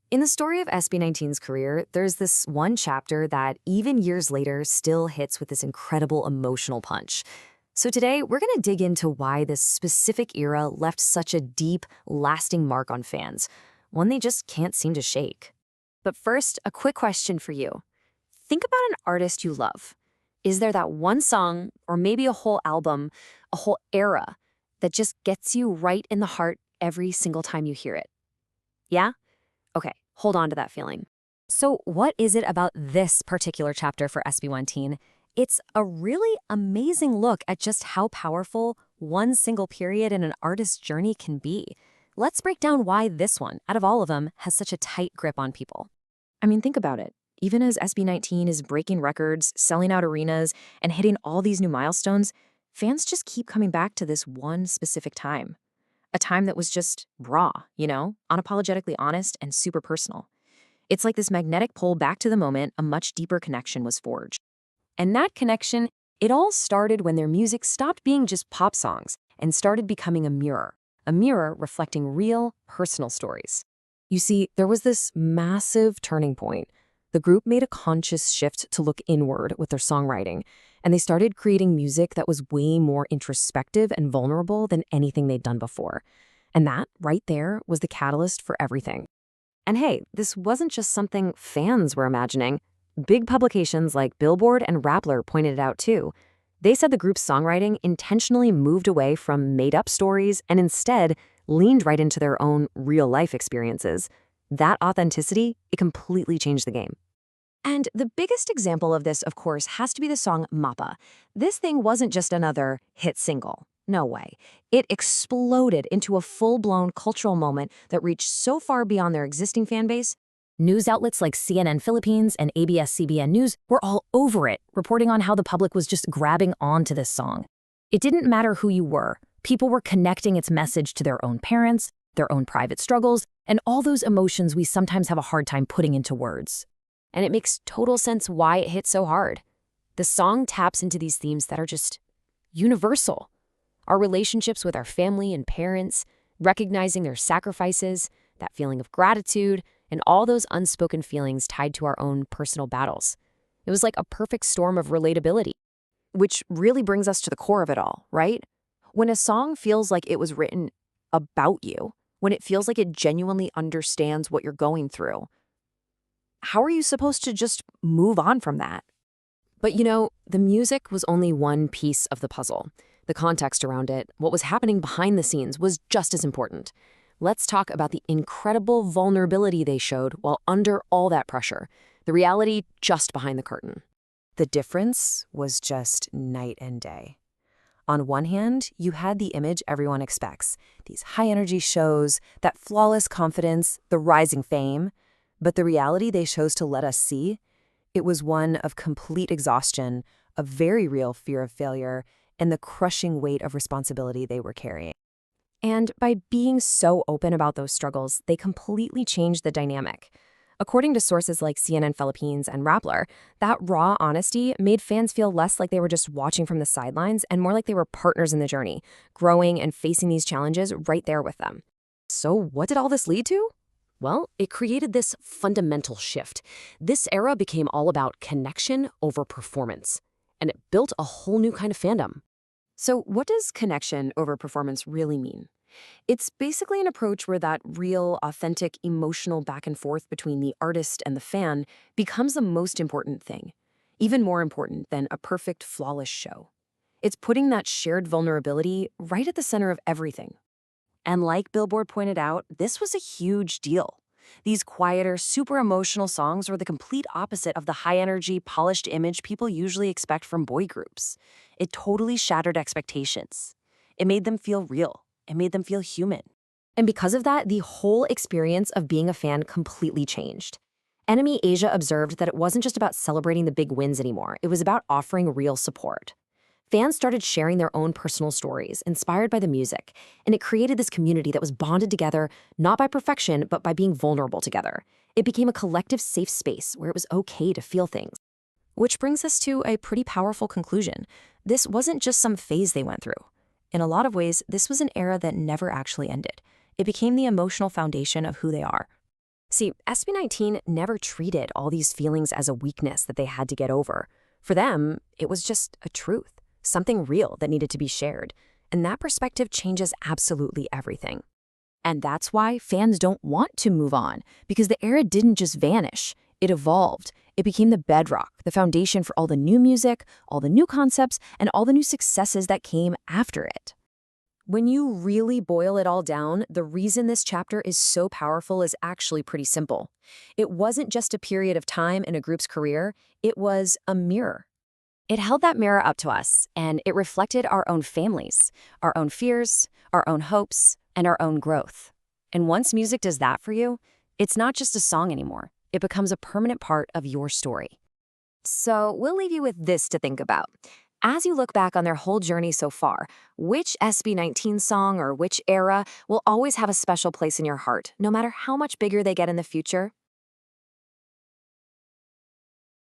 In the story of SB19's career, there's this one chapter that, even years later, still hits with this incredible emotional punch. So today, we're going to dig into why this specific era left such a deep, lasting mark on fans, one they just can't seem to shake. But first, a quick question for you. Think about an artist you love. Is there that one song, or maybe a whole album, a whole era, that just gets you right in the heart every single time you hear it? Yeah? Okay, hold on to that feeling. So what is it about this particular chapter for SB19? It's a really amazing look at just how powerful one single period in an artist's journey can be. Let's break down why this one, out of all of them, has such a tight grip on people. I mean, think about it. Even as SB19 is breaking records, selling out arenas, and hitting all these new milestones, fans just keep coming back to this one specific time. A time that was just raw, unapologetically honest and super personal. It's like this magnetic pull back to the moment a much deeper connection was forged. And that connection, it all started when their music stopped being just pop songs and started becoming a mirror reflecting real, personal stories. You see, there was this massive turning point. The group made a conscious shift to look inward with their songwriting, and they started creating music that was way more introspective and vulnerable than anything they'd done before. And that, right there, was the catalyst for everything. And hey, this wasn't just something fans were imagining. Big publications like Billboard and Rappler pointed it out too. They said the group's songwriting intentionally moved away from made-up stories and instead leaned right into their own real-life experiences. That authenticity, it completely changed the game. And the biggest example of this, of course, has to be the song Mapa. This thing wasn't just another hit single. No way. It exploded into a full-blown cultural moment that reached so far beyond their existing fan base. News outlets like CNN Philippines and ABS-CBN News were all over it, reporting on how the public was just grabbing onto this song. It didn't matter who you were. People were connecting its message to their own parents, their own private struggles, and all those emotions we sometimes have a hard time putting into words. And it makes total sense why it hit so hard. The song taps into these themes that are just universal. Our relationships with our family and parents, recognizing their sacrifices, that feeling of gratitude, and all those unspoken feelings tied to our own personal battles. It was like a perfect storm of relatability. Which really brings us to the core of it all, right? When a song feels like it was written about you, when it feels like it genuinely understands what you're going through, how are you supposed to just move on from that? But the music was only one piece of the puzzle. The context around it, what was happening behind the scenes, was just as important. Let's talk about the incredible vulnerability they showed while under all that pressure, the reality just behind the curtain. The difference was just night and day. On one hand, you had the image everyone expects, these high-energy shows, that flawless confidence, the rising fame. But the reality they chose to let us see, it was one of complete exhaustion, a very real fear of failure, and the crushing weight of responsibility they were carrying. And by being so open about those struggles, they completely changed the dynamic. According to sources like CNN Philippines and Rappler, that raw honesty made fans feel less like they were just watching from the sidelines and more like they were partners in the journey, growing and facing these challenges right there with them. So what did all this lead to? Well, it created this fundamental shift. This era became all about connection over performance, and it built a whole new kind of fandom. So what does connection over performance really mean? It's basically an approach where that real, authentic, emotional back and forth between the artist and the fan becomes the most important thing, even more important than a perfect, flawless show. It's putting that shared vulnerability right at the center of everything. And like Billboard pointed out, this was a huge deal. These quieter, super emotional songs were the complete opposite of the high-energy, polished image people usually expect from boy groups. It totally shattered expectations. It made them feel real. It made them feel human. And because of that, the whole experience of being a fan completely changed. Enemy Asia observed that it wasn't just about celebrating the big wins anymore. It was about offering real support. Fans started sharing their own personal stories, inspired by the music, and it created this community that was bonded together, not by perfection, but by being vulnerable together. It became a collective safe space where it was okay to feel things. Which brings us to a pretty powerful conclusion. This wasn't just some phase they went through. In a lot of ways, this was an era that never actually ended. It became the emotional foundation of who they are. See, SB19 never treated all these feelings as a weakness that they had to get over. For them, it was just a truth, something real that needed to be shared. And that perspective changes absolutely everything. And that's why fans don't want to move on, because the era didn't just vanish. It evolved. It became the bedrock, the foundation for all the new music, all the new concepts, and all the new successes that came after it. When you really boil it all down, the reason this chapter is so powerful is actually pretty simple. It wasn't just a period of time in a group's career, it was a mirror. It held that mirror up to us, and it reflected our own families, our own fears, our own hopes, and our own growth. And once music does that for you, it's not just a song anymore. It becomes a permanent part of your story. So we'll leave you with this to think about. As you look back on their whole journey so far, which SB19 song or which era will always have a special place in your heart, no matter how much bigger they get in the future?